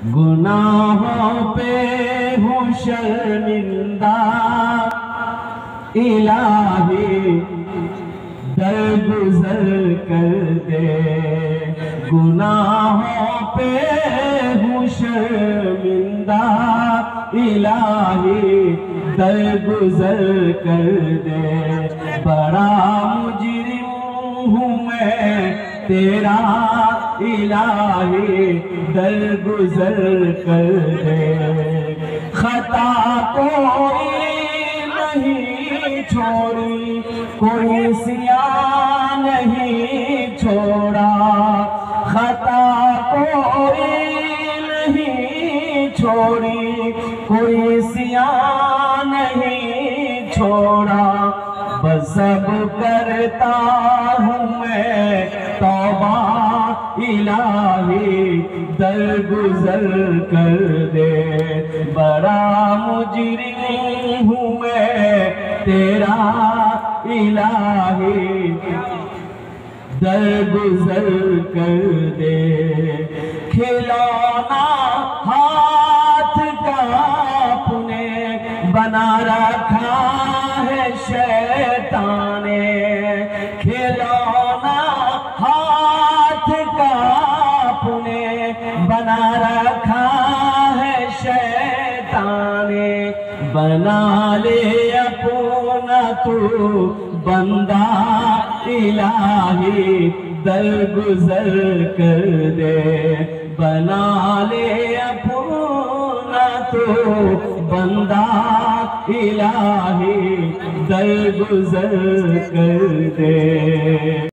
گناہوں پہ ہوں شرمندہ الہی درگزر کر دے، گناہوں پہ ہوں شرمندہ الہی درگزر کر دے، بڑا مجرم ہوں میں تیرا الہی درگزر کر دے، خطا کوئی نہیں چھوڑی، کوئی سیاہ نہیں چھوڑا، خطا کوئی نہیں چھوڑی، کوئی سیاہ نہیں چھوڑا، بس سب کرتا ہوں میں توبہ الہی درگزر کر دے، بڑا مجرم ہوں میں تیرا الہی درگزر کر دے، کھلونا ہاتھ کا اپنے بنا رکھا ہے شیطان نے، کھلونا ہاتھ کا اپنے بنا رکھا ہے شیطان نے، بنا لے اپنا تو بندہ الہی درگزر کر دے، بنا لے اپنا تو بندہ الہی درگزر کر دے۔